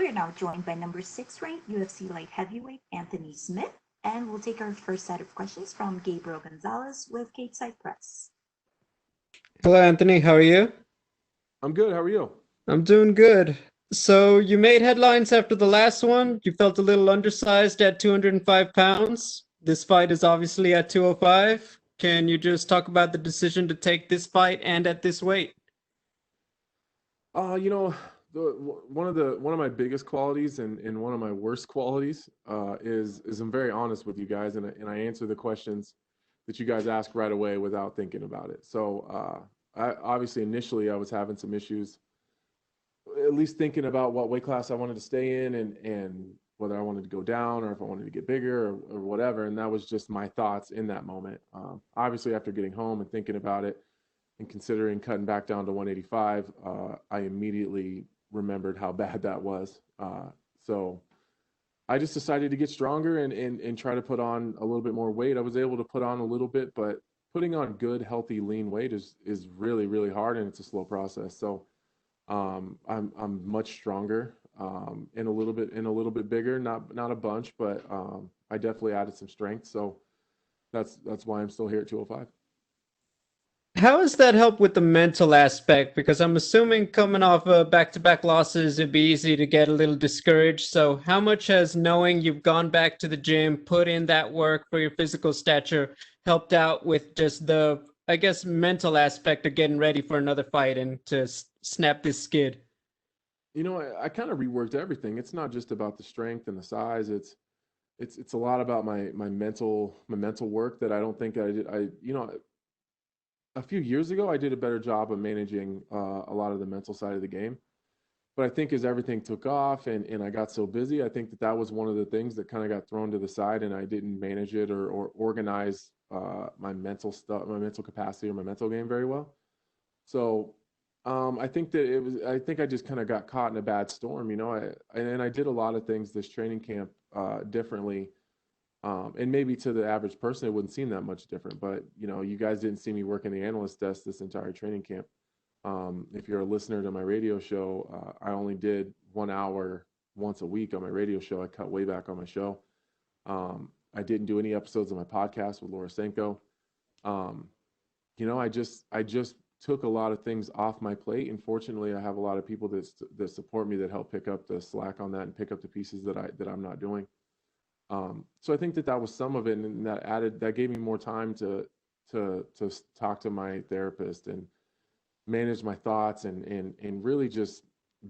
We're now joined by number 6 ranked UFC light heavyweight Anthony Smith, and we'll take our first set of questions from Gabriel Gonzalez with Gateside Press. Hello, Anthony. How are you? I'm good. How are you? I'm doing good. So you made headlines after the last one. You felt a little undersized at 205 pounds. This fight is obviously at 205. Can you just talk about the decision to take this fight and at this weight? You know, one of my biggest qualities and one of my worst qualities is I'm very honest with you guys, and I answer the questions that you guys ask right away without thinking about it. So I obviously initially I was having some issues, at least thinking about what weight class I wanted to stay in and whether I wanted to go down or if I wanted to get bigger or whatever. And that was just my thoughts in that moment. Obviously, after getting home and thinking about it and considering cutting back down to 185, I immediately remembered how bad that was. So I just decided to get stronger and try to put on a little bit more weight. I was able to put on a little bit, but putting on good, healthy, lean weight is really, really hard, and it's a slow process. So I'm much stronger, and a little bit bigger, not a bunch, but I definitely added some strength. So that's why I'm still here at 205. How has that helped with the mental aspect? Because I'm assuming coming off back-to-back losses, it'd be easy to get a little discouraged. So how much has knowing you've gone back to the gym, put in that work for your physical stature, helped out with just the, I guess, mental aspect of getting ready for another fight and to snap this skid? You know, I kind of reworked everything. It's not just about the strength and the size. It's a lot about my mental work that I don't think I did. A few years ago, I did a better job of managing a lot of the mental side of the game. But I think as everything took off and I got so busy, I think that was one of the things that kind of got thrown to the side, and I didn't manage it or organize my mental stuff, my mental capacity or my mental game very well. So I think that I think I just kind of got caught in a bad storm, you know. I did a lot of things this training camp differently. And maybe to the average person, it wouldn't seem that much different. But, you know, you guys didn't see me working the analyst desk this entire training camp. If you're a listener to my radio show, I only did 1 hour once a week on my radio show. I cut way back on my show. I didn't do any episodes of my podcast with Laura Senko. You know, I just took a lot of things off my plate. And fortunately, I have a lot of people that support me, that help pick up the slack on that and pick up the pieces that I'm not doing. So I think that was some of it, and that gave me more time to talk to my therapist and manage my thoughts and really just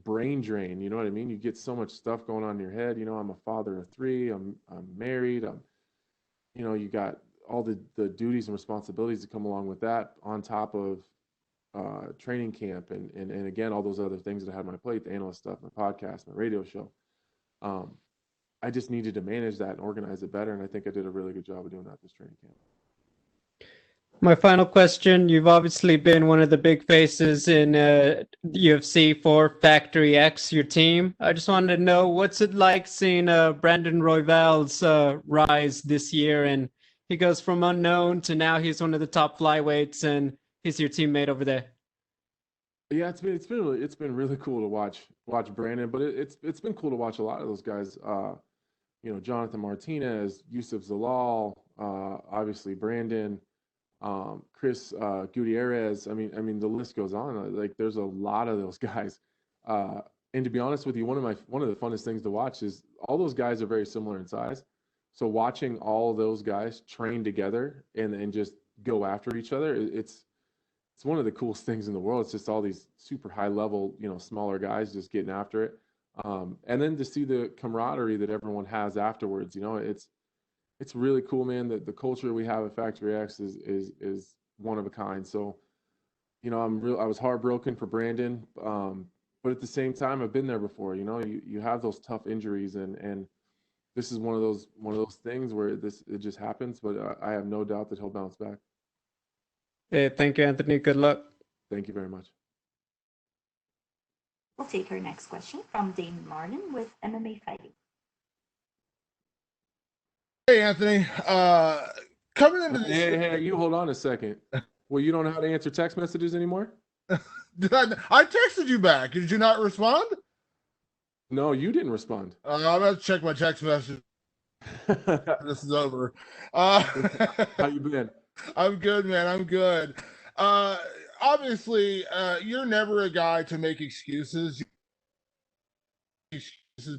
brain drain. You know what I mean? You get so much stuff going on in your head. You know, I'm a father of 3. I'm married. You know, you got all the duties and responsibilities that come along with that, on top of training camp and again all those other things that I had on my plate, the analyst stuff, my podcast, my radio show. I just needed to manage that and organize it better, and I think I did a really good job of doing that this training camp. My final question, you've obviously been one of the big faces in UFC for Factory X, your team. I just wanted to know, what's it like seeing Brandon Royval's rise this year, and he goes from unknown to now he's one of the top flyweights, and he's your teammate over there. Yeah, it's been really cool to watch Brandon, but it's been cool to watch a lot of those guys. You know, Jonathan Martinez, Yusuf Zalal, obviously Brandon, Chris Gutierrez. I mean, the list goes on. Like, there's a lot of those guys. And to be honest with you, one of the funnest things to watch is all those guys are very similar in size. So watching all of those guys train together and just go after each other, it's one of the coolest things in the world. It's just all these super high level, you know, smaller guys just getting after it. And then to see the camaraderie that everyone has afterwards, you know, it's really cool, man. The culture we have at Factory X is one of a kind. So, you know, I was heartbroken for Brandon, but at the same time, I've been there before. You know, you have those tough injuries, and this is one of those things where it just happens. But I have no doubt that he'll bounce back. Hey, thank you, Anthony. Good luck. Thank you very much. We'll take our next question from Damon Martin with MMA Fighting. Hey, Anthony. Coming into this, Hey, you hold on a second. Well, you don't know how to answer text messages anymore? I texted you back. Did you not respond? No, you didn't respond. I'm gonna check my text message. How This is over. Uh, you been? I'm good, man. I'm good. Uh, Obviously, you're never a guy to make excuses,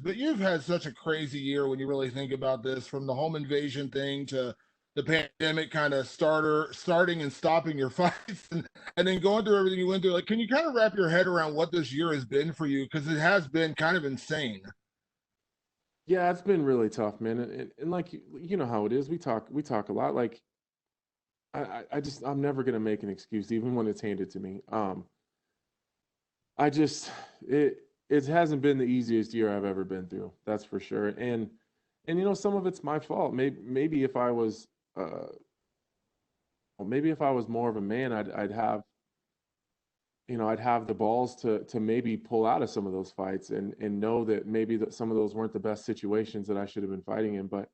but you've had such a crazy year when you really think about this, from the home invasion thing to the pandemic kind of starting and stopping your fights, and then going through everything you went through. Like, can you kind of wrap your head around what this year has been for you? Because it has been kind of insane. Yeah, it's been really tough, man. And like you know how it is. We talk a lot. Like I just I'm never gonna make an excuse, even when it's handed to me. I just it hasn't been the easiest year I've ever been through. That's for sure. And you know some of it's my fault. Maybe if I was maybe if I was more of a man, I'd have I'd have the balls to maybe pull out of some of those fights and know that maybe that some of those weren't the best situations that I should have been fighting in. But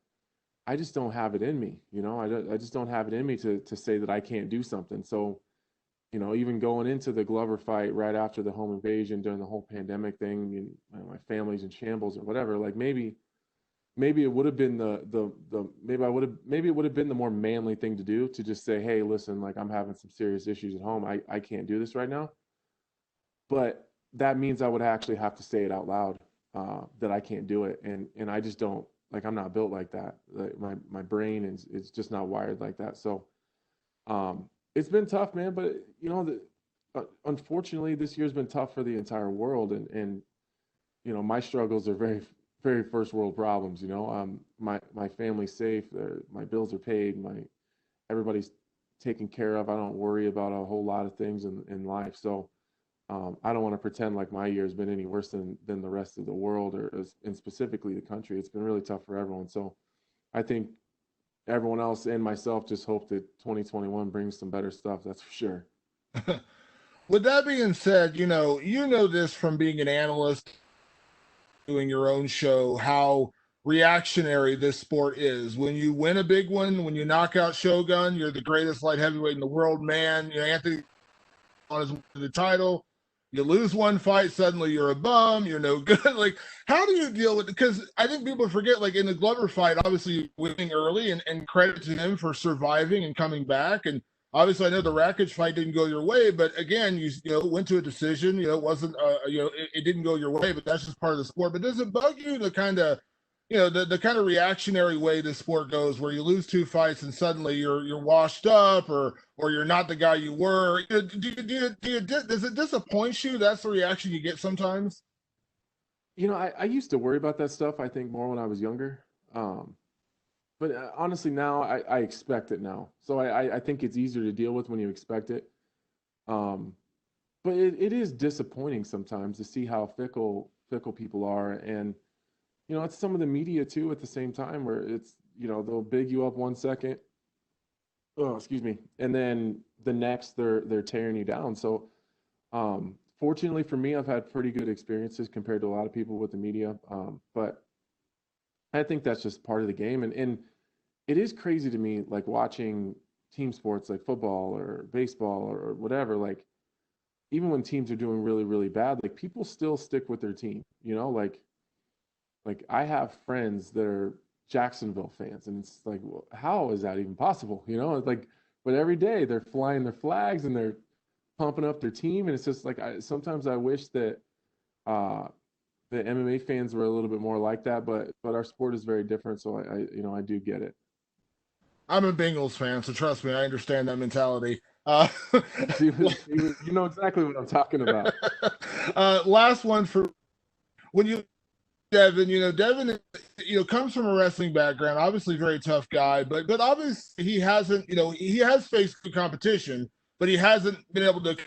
I just don't have it in me. I just don't have it in me to say that I can't do something. So even going into the Glover fight right after the home invasion during the whole pandemic thing, and my family's in shambles or whatever, like maybe it would have been maybe it would have been the more manly thing to do, to just say, hey, listen, like I'm having some serious issues at home. I can't do this right now. But that means I would actually have to say it out loud, that I can't do it, and I just don't, like, I'm not built like that. Like, my brain is just not wired like that. So it's been tough, man. But unfortunately, this year's been tough for the entire world, and my struggles are very first world problems. My family's safe, my bills are paid, my everybody's taken care of. I don't worry about a whole lot of things in life. So I don't want to pretend like my year has been any worse than the rest of the world, and specifically the country. It's been really tough for everyone. So I think everyone else and myself just hope that 2021 brings some better stuff. That's for sure. With that being said, you know this from being an analyst, doing your own show, how reactionary this sport is. When you win a big one, when you knock out Shogun, you're the greatest light heavyweight in the world, man. Anthony on his way to the title. You lose one fight, suddenly you're a bum, you're no good. Like, how do you deal with it? Because I think people forget, like in the Glover fight, obviously winning early, and credit to him for surviving and coming back. And obviously, I know the Rakic fight didn't go your way, but again, you went to a decision. It wasn't, it didn't go your way, but that's just part of the sport. But does it bug you to kind of, the kind of reactionary way this sport goes, where you lose two fights and suddenly you're washed up, or you're not the guy you were? Does it disappoint you? That's the reaction you get sometimes. I used to worry about that stuff, I think, more when I was younger. Um, but honestly, now I expect it now. So I think it's easier to deal with when you expect it. Um, but it is disappointing sometimes to see how fickle people are. And it's some of the media too at the same time, where it's they'll big you up 1 second, oh excuse me, and then the next they're tearing you down. So fortunately for me, I've had pretty good experiences compared to a lot of people with the media. But I think that's just part of the game. And it is crazy to me, like watching team sports like football or baseball or whatever. Like, even when teams are doing really, really bad, like people still stick with their team. Like I have friends that are Jacksonville fans, and it's like, well, how is that even possible? It's like, but every day they're flying their flags and they're pumping up their team, and it's just like, sometimes I wish that uh, the MMA fans were a little bit more like that, but our sport is very different, so I do get it. I'm a Bengals fan, so trust me, I understand that mentality. See, you know exactly what I'm talking about. Last one for when you Devin. Devin, comes from a wrestling background. Obviously, very tough guy, but obviously he hasn't. He has faced good competition, but he hasn't been able to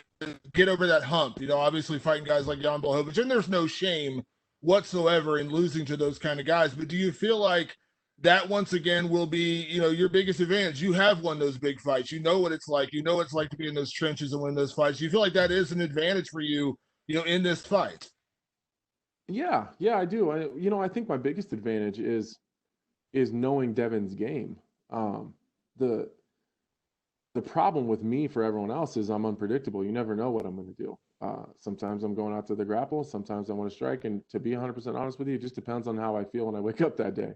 get over that hump. Obviously fighting guys like Jan Blachowicz, and there's no shame whatsoever in losing to those kind of guys. But do you feel like that once again will be, your biggest advantage? You have won those big fights. You know what it's like. You know what it's like to be in those trenches and win those fights. Do you feel like that is an advantage for you, in this fight? Yeah, yeah, I do. I think my biggest advantage is knowing Devin's game. The the problem with me, for everyone else, is I'm unpredictable. You never know what I'm going to do. Sometimes I'm going out to the grapple. Sometimes I want to strike. And to be 100% honest with you, it just depends on how I feel when I wake up that day.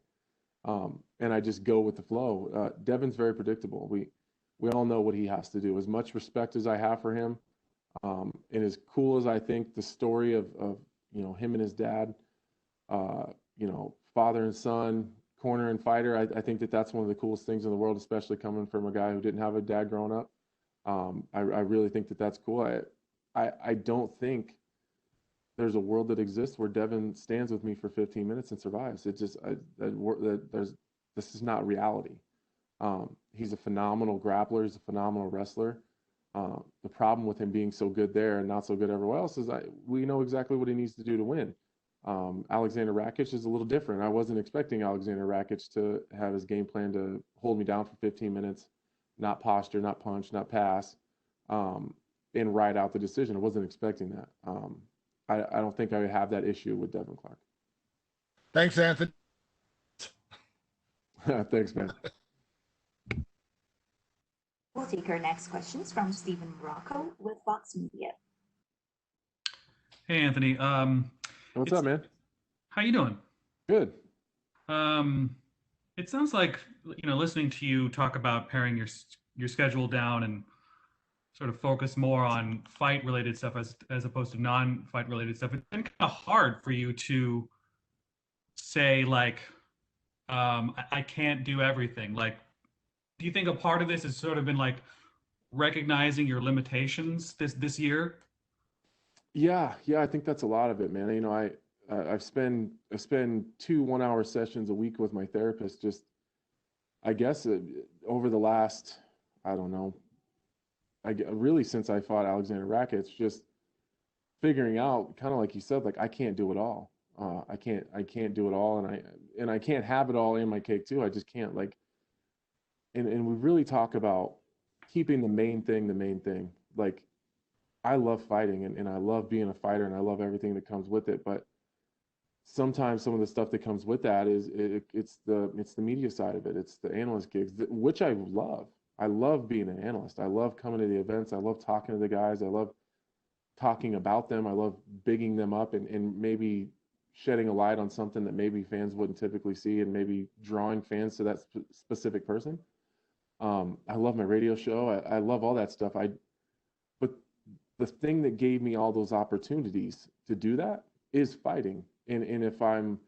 And I just go with the flow. Devin's very predictable. We all know what he has to do. As much respect as I have for him, and as cool as I think the story of him and his dad, father and son, corner and fighter, I think that's one of the coolest things in the world, especially coming from a guy who didn't have a dad growing up. I really think that's cool. I don't think there's a world that exists where Devin stands with me for 15 minutes and survives. It just this is not reality. He's a phenomenal grappler. He's a phenomenal wrestler. The problem with him being so good there and not so good everywhere else is we know exactly what he needs to do to win. Alexander Rakic is a little different. I wasn't expecting Alexander Rakic to have his game plan to hold me down for 15 minutes, not posture, not punch, not pass, and ride out the decision. I wasn't expecting that. I don't think I would have that issue with Devin Clark. Thanks, Anthony. Thanks, man. We'll take our next questions from Stephen Rocco with Fox Media. Hey, Anthony. What's up, man? How you doing? Good. It sounds like, listening to you talk about paring your schedule down and sort of focus more on fight-related stuff as opposed to non-fight-related stuff. It's been kind of hard for you to say, like, I can't do everything. Like, do you think a part of this has sort of been like recognizing your limitations this year? Yeah, I think that's a lot of it, man. I spend 2 1-hour sessions a week with my therapist. Just, I guess, over the last, I don't know, really since I fought Alexander Rakic, just figuring out, kind of like you said, like I can't do it all. I can't do it all, and I can't have it all in my cake too. I just can't, like. And we really talk about keeping the main thing. Like, I love fighting and I love being a fighter and I love everything that comes with it. But sometimes some of the stuff that comes with that is it's the media side of it. It's the analyst gigs, which I love. I love being an analyst. I love coming to the events. I love talking to the guys. I love talking about them. I love bigging them up and maybe shedding a light on something that maybe fans wouldn't typically see and maybe drawing fans to that specific person. I love my radio show. I love all that stuff. But the thing that gave me all those opportunities to do that is fighting. And if I'm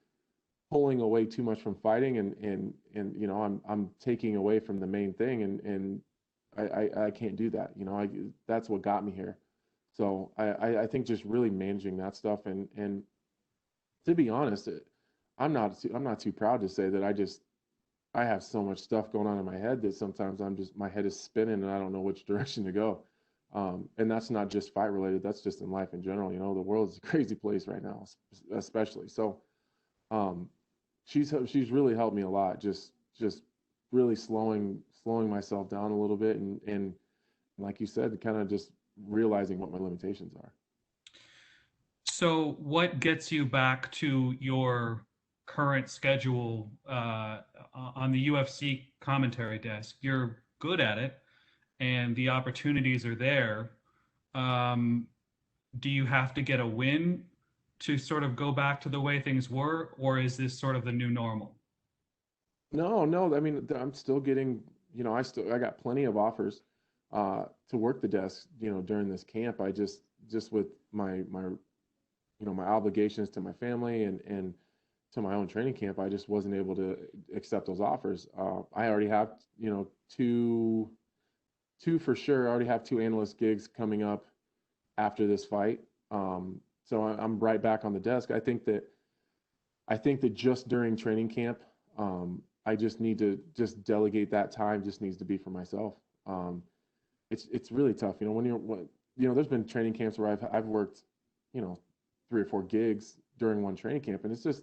pulling away too much from fighting and I'm taking away from the main thing and I can't do that. That's what got me here. So I think just really managing that stuff and to be honest, I'm not too proud to say that I have so much stuff going on in my head that sometimes my head is spinning and I don't know which direction to go. And that's not just fight related. That's just in life in general. The world is a crazy place right now, especially. So, she's really helped me a lot. Just really slowing myself down a little bit. And like you said, kind of just realizing what my limitations are. So what gets you back to your current schedule on the UFC commentary desk? You're good at it and the opportunities are there. Do you have to get a win to sort of go back to the way things were, or is this sort of the new normal? No. I mean, I'm still getting, I got plenty of offers to work the desk, during this camp. I just with my my obligations to my family and to my own training camp, I just wasn't able to accept those offers. I already have, two for sure. I already have 2 analyst gigs coming up after this fight. So I'm right back on the desk. I think that just during training camp, I just need to just delegate that time. Just needs to be for myself. It's really tough, when there's been training camps where I've worked, 3 or 4 gigs during one training camp, and it's just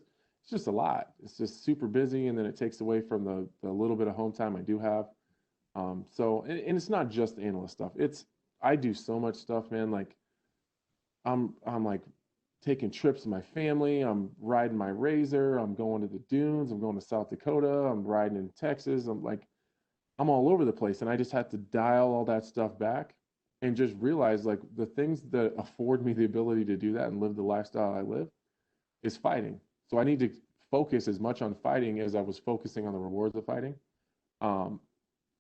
a lot. It's just super busy, and then it takes away from the little bit of home time I do have. So it's not just analyst stuff. I do so much stuff, man. Like I'm like taking trips with my family. I'm riding my Razor. I'm going to the dunes. I'm going to South Dakota. I'm riding in Texas. I'm all over the place, and I just have to dial all that stuff back and just realize like the things that afford me the ability to do that and live the lifestyle I live is fighting. So I need to focus as much on fighting as I was focusing on the rewards of fighting. Um,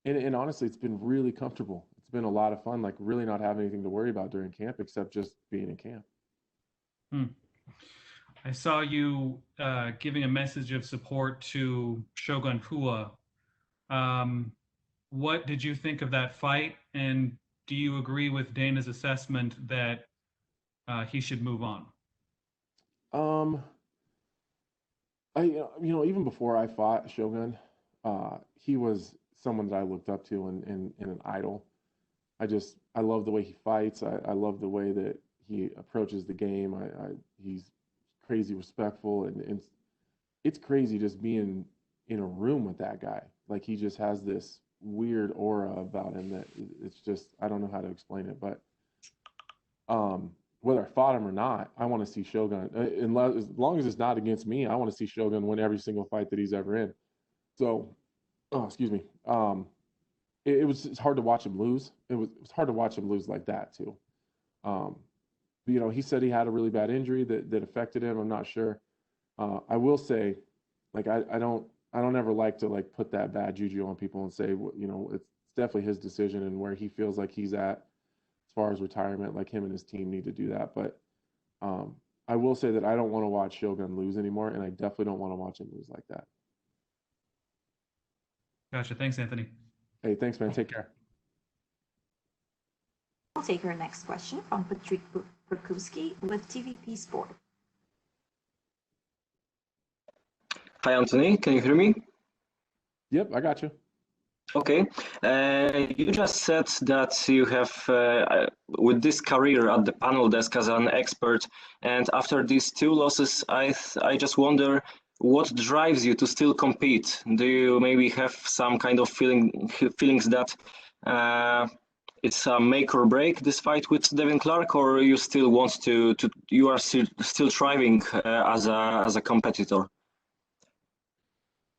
and honestly, it's been really comfortable. It's been a lot of fun, like really not having anything to worry about during camp except just being in camp. Hmm. I saw you giving a message of support to Shogun Pua. Um, what did you think of that fight? And do you agree with Dana's assessment that he should move on? Um, even before I fought Shogun, he was someone that I looked up to and an idol. I love the way he fights. I love the way that he approaches the game. He's crazy respectful, and it's crazy just being in a room with that guy. Like he just has this weird aura about him that it's just I don't know how to explain it, but whether I fought him or not, I want to see Shogun. As long as it's not against me, I want to see Shogun win every single fight that he's ever in. So, oh, excuse me. It's hard to watch him lose. It was hard to watch him lose like that too. Um, but, he said he had a really bad injury that affected him. I'm not sure. I will say, like I don't ever like to like put that bad juju on people and say, it's definitely his decision and where he feels like he's at as far as retirement. Like him and his team need to do that. But I will say that I don't want to watch Shogun lose anymore, and I definitely don't want to watch him lose like that. Gotcha. Thanks, Anthony. Hey, thanks, man. Take care. We'll take our next question from Patrick Perkowski with TVP Sport. Hi, Anthony. Can you hear me? Yep, I got you. Okay. You just said that you have, with this career at the panel desk as an expert, and after these two losses, I just wonder what drives you to still compete. Do you maybe have some kind of feelings that it's a make or break, this fight with Devin Clark, or you still want you are still thriving as a competitor?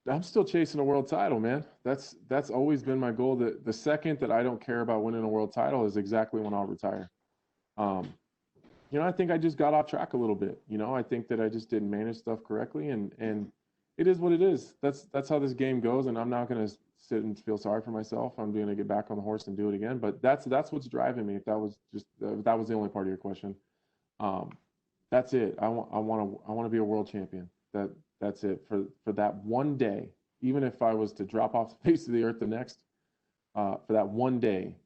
I'm still chasing a world title, man. That's always been my goal. The second that I don't care about winning a world title is exactly when I'll retire. I think I just got off track a little bit. I think that I just didn't manage stuff correctly, and it is what it is. That's how this game goes, and I'm not going to sit and feel sorry for myself. I'm going to get back on the horse and do it again. But that's what's driving me. If that was the only part of your question, that's it. I want to be a world champion. That's it for that one day. Even if I was to drop off the face of the earth the next, for that one day,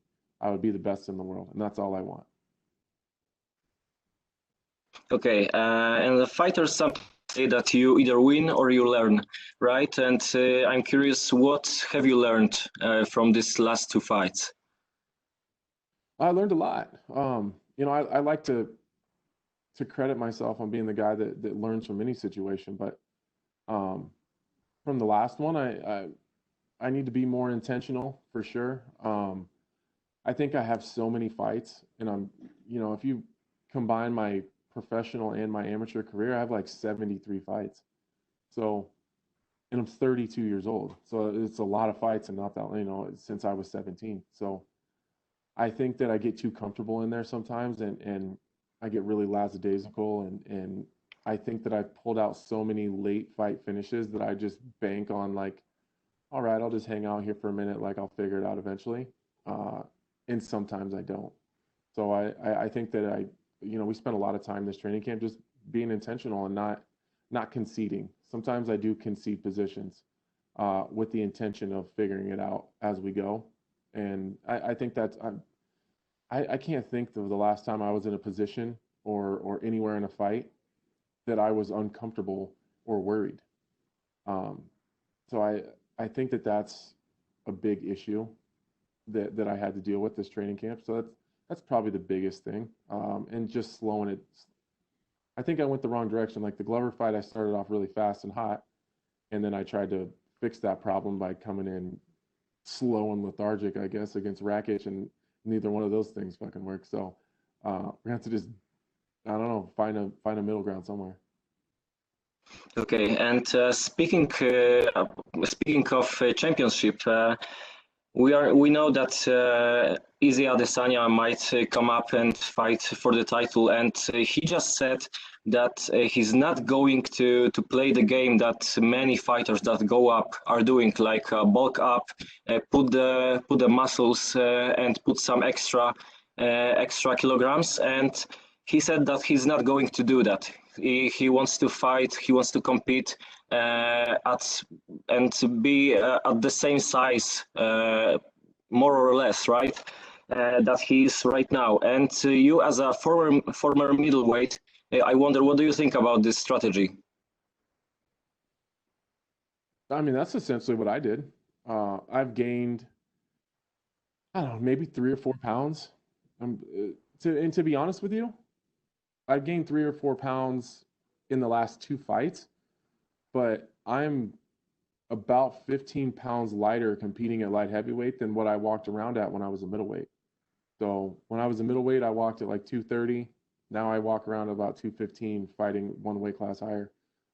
I would be the best in the world, and that's all I want. Okay, and the fighters say that you either win or you learn, right? And I'm curious, what have you learned from these last two fights? I learned a lot. I like to credit myself on being the guy that learns from any situation, but from the last one, I need to be more intentional for sure. I think I have so many fights, and if you combine my professional and my amateur career, I have like 73 fights. So, and I'm 32 years old. So it's a lot of fights, and not that, since I was 17. So I think that I get too comfortable in there sometimes, and I get really lackadaisical, and I think that I've pulled out so many late fight finishes that I just bank on like, all right, I'll just hang out here for a minute, like I'll figure it out eventually. And sometimes I don't. So I think that we spent a lot of time this training camp just being intentional and not conceding. Sometimes I do concede positions with the intention of figuring it out as we go. And I think that's I can't think of the last time I was in a position or anywhere in a fight that I was uncomfortable or worried. So I think that that's a big issue that I had to deal with this training camp. So that's probably the biggest thing. And just slowing it. I think I went the wrong direction. Like the Glover fight, I started off really fast and hot, and then I tried to fix that problem by coming in slow and lethargic, I guess, against Rakic, and neither one of those things fucking worked. So we're gonna have to just, I don't know, find a middle ground somewhere. Okay, and speaking of championship, we know that Izzy Adesanya might come up and fight for the title, and he just said that he's not going to play the game that many fighters that go up are doing, like bulk up, put the muscles and put some extra kilograms. And he said that he's not going to do that. He wants to fight. He wants to compete and to be at the same size, more or less, right? That he is right now. And you, as a former middleweight, I wonder, what do you think about this strategy? I mean, that's essentially what I did. I've gained, I don't know, maybe 3 or 4 pounds. To be honest with you, I've gained 3 or 4 pounds in the last 2 fights, but I'm about 15 pounds lighter competing at light heavyweight than what I walked around at when I was a middleweight. So when I was a middleweight, I walked at like 230. Now I walk around about 215, fighting one weight class higher.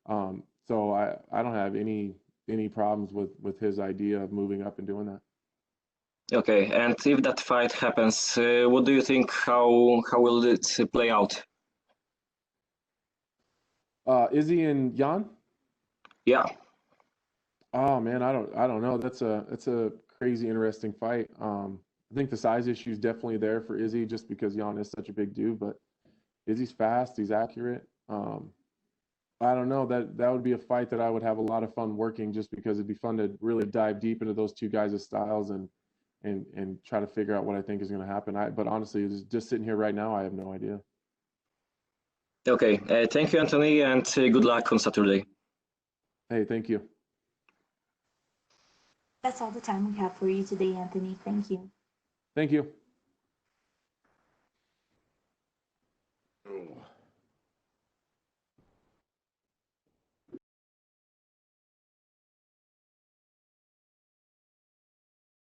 So I don't have any problems with his idea of moving up and doing that. Okay, and if that fight happens, what do you think? How will it play out? Izzy and Jan? Yeah. Oh man, I don't know. That's a crazy interesting fight. I think the size issue is definitely there for Izzy just because Jan is such a big dude, but Izzy's fast, he's accurate. I don't know, that would be a fight that I would have a lot of fun working just because it'd be fun to really dive deep into those two guys' styles and try to figure out what I think is going to happen. But honestly, just sitting here right now, I have no idea. Okay, thank you, Anthony, and good luck on Saturday. Hey, thank you. That's all the time we have for you today, Anthony. Thank you. Thank you.